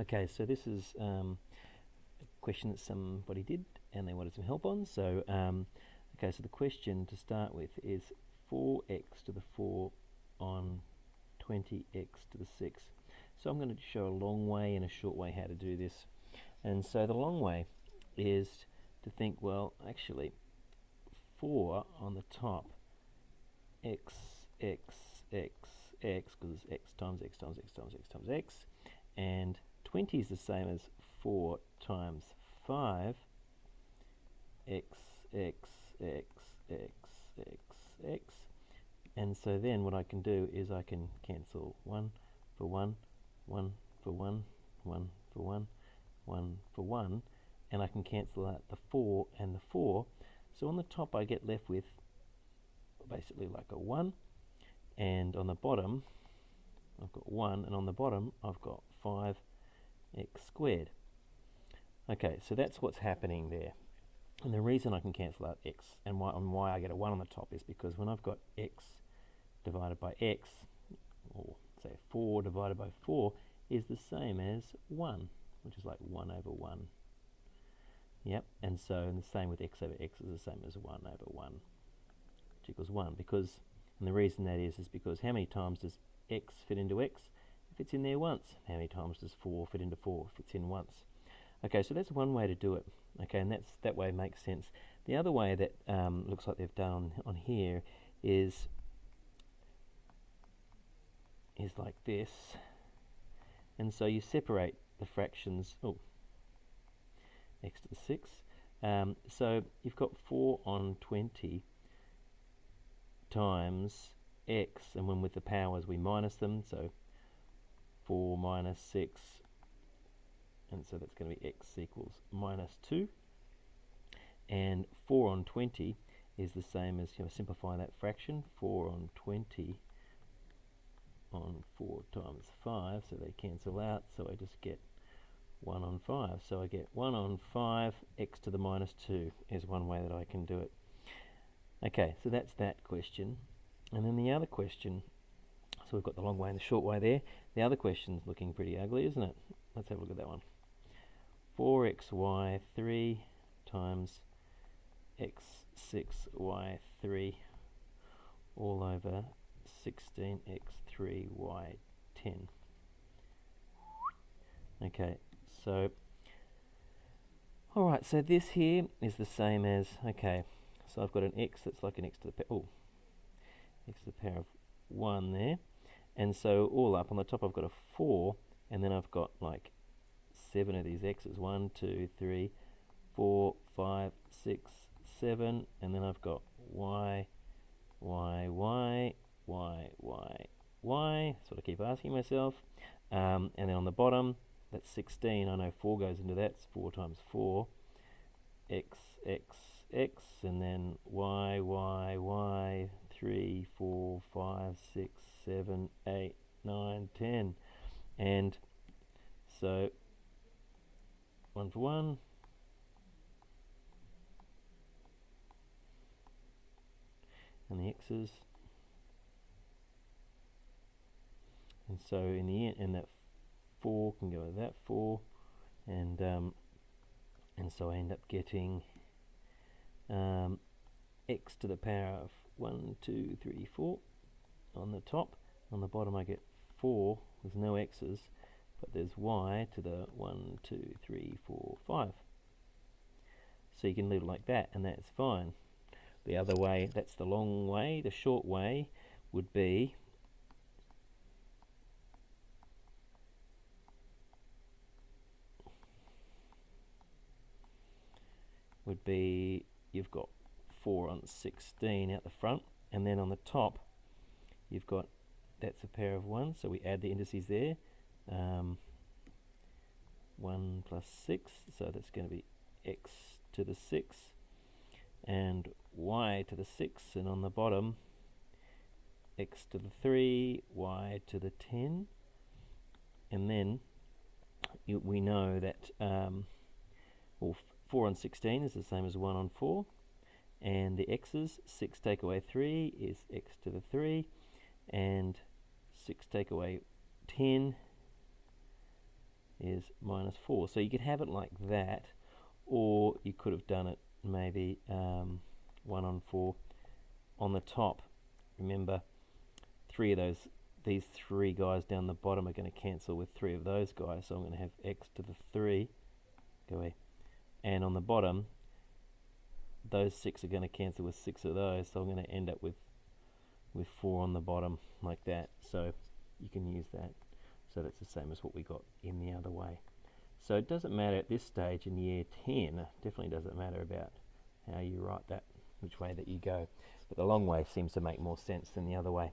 Okay, so this is a question that somebody did and they wanted some help on. So, okay, so the question to start with is 4x to the 4 on 20x to the 6. So I'm going to show a long way and a short way how to do this. And so the long way is to think, well, actually, 4 on the top, x, because it's x times x times x times x times x, and 20 is the same as 4 times 5, x, x, x, x, x, x. And so then what I can do is I can cancel 1 for 1, 1 for 1, 1 for 1, 1 for 1, and I can cancel out the 4 and the 4. So on the top I get left with basically like a 1, and on the bottom I've got 1, and on the bottom I've got 5x squared. Okay, so that's what's happening there. And the reason I can cancel out x and why I get a 1 on the top is because when I've got x divided by x, or say 4 divided by 4, is the same as 1, which is like 1 over 1. Yep, and so the same with x over x is the same as 1 over 1, which equals 1. Because, and the reason that is because how many times does x fit into x? It fits in there once. How many times does 4 fit into 4? It fits in once. Okay, so that's one way to do it. Okay, and that way makes sense. The other way that looks like they've done on here is like this. And so you separate the fractions, x to the 6. So you've got 4 on 20 times x, and when with the powers we minus them, so 4 minus 6, and so that's going to be x equals minus 2. And 4 on 20 is the same as, simplify that fraction, 4 on 20 on 4 times 5, so they cancel out, so I just get 1 on 5. So I get 1 on 5, x to the minus 2 is one way that I can do it. Okay, so that's that question. And then the other question, so we've got the long way and the short way there. The other question's looking pretty ugly, isn't it? Let's have a look at that one. 4xy 3 times x6y3 all over 16x3y10. Okay, so alright, so this here is the same as, okay, so I've got an x that's like an x to the power, x to the power of 1 there, and so all up on the top I've got a 4, and then I've got like 7 of these x's, 1, 2, 3, 4, 5, 6, 7, and then I've got y, y, y, y, y, y, that's what I keep asking myself, and then on the bottom, that's 16, I know 4 goes into that, it's 4 times 4, x, x, x, and then y, y, y, 3, 4, 5, 6, 7, 8, 9, 10, and so 1 for 1, and the x's, and so in the end, and that 4 can go with that 4, and so I end up getting x to the power of 1, 2, 3, 4 on the top. On the bottom I get 4 with no x's, but there's y to the 1, 2, 3, 4, 5. So you can leave it like that, and that's fine. The other way, that's the long way. The short way would be you've got 4 on 16 out the front, and then on the top you've got, that's a pair of 1, so we add the indices there, 1 plus 6, so that's going to be x to the 6 and y to the 6, and on the bottom x to the 3, y to the 10, and then we know that 4 on 16 is the same as 1 on 4, and the x's, 6 take away 3 is x to the 3, and 6 take away 10 is minus 4. So you could have it like that, or you could have done it maybe 1 on 4 on the top. Remember, these 3 guys down the bottom are going to cancel with 3 of those guys, so I'm going to have x to the 3, go away, and on the bottom those 6 are going to cancel with 6 of those, so I'm going to end up with 4 on the bottom like that. So you can use that. So that's the same as what we got in the other way. So it doesn't matter at this stage in year 10, definitely doesn't matter about how you write that, which way that you go. But the long way seems to make more sense than the other way.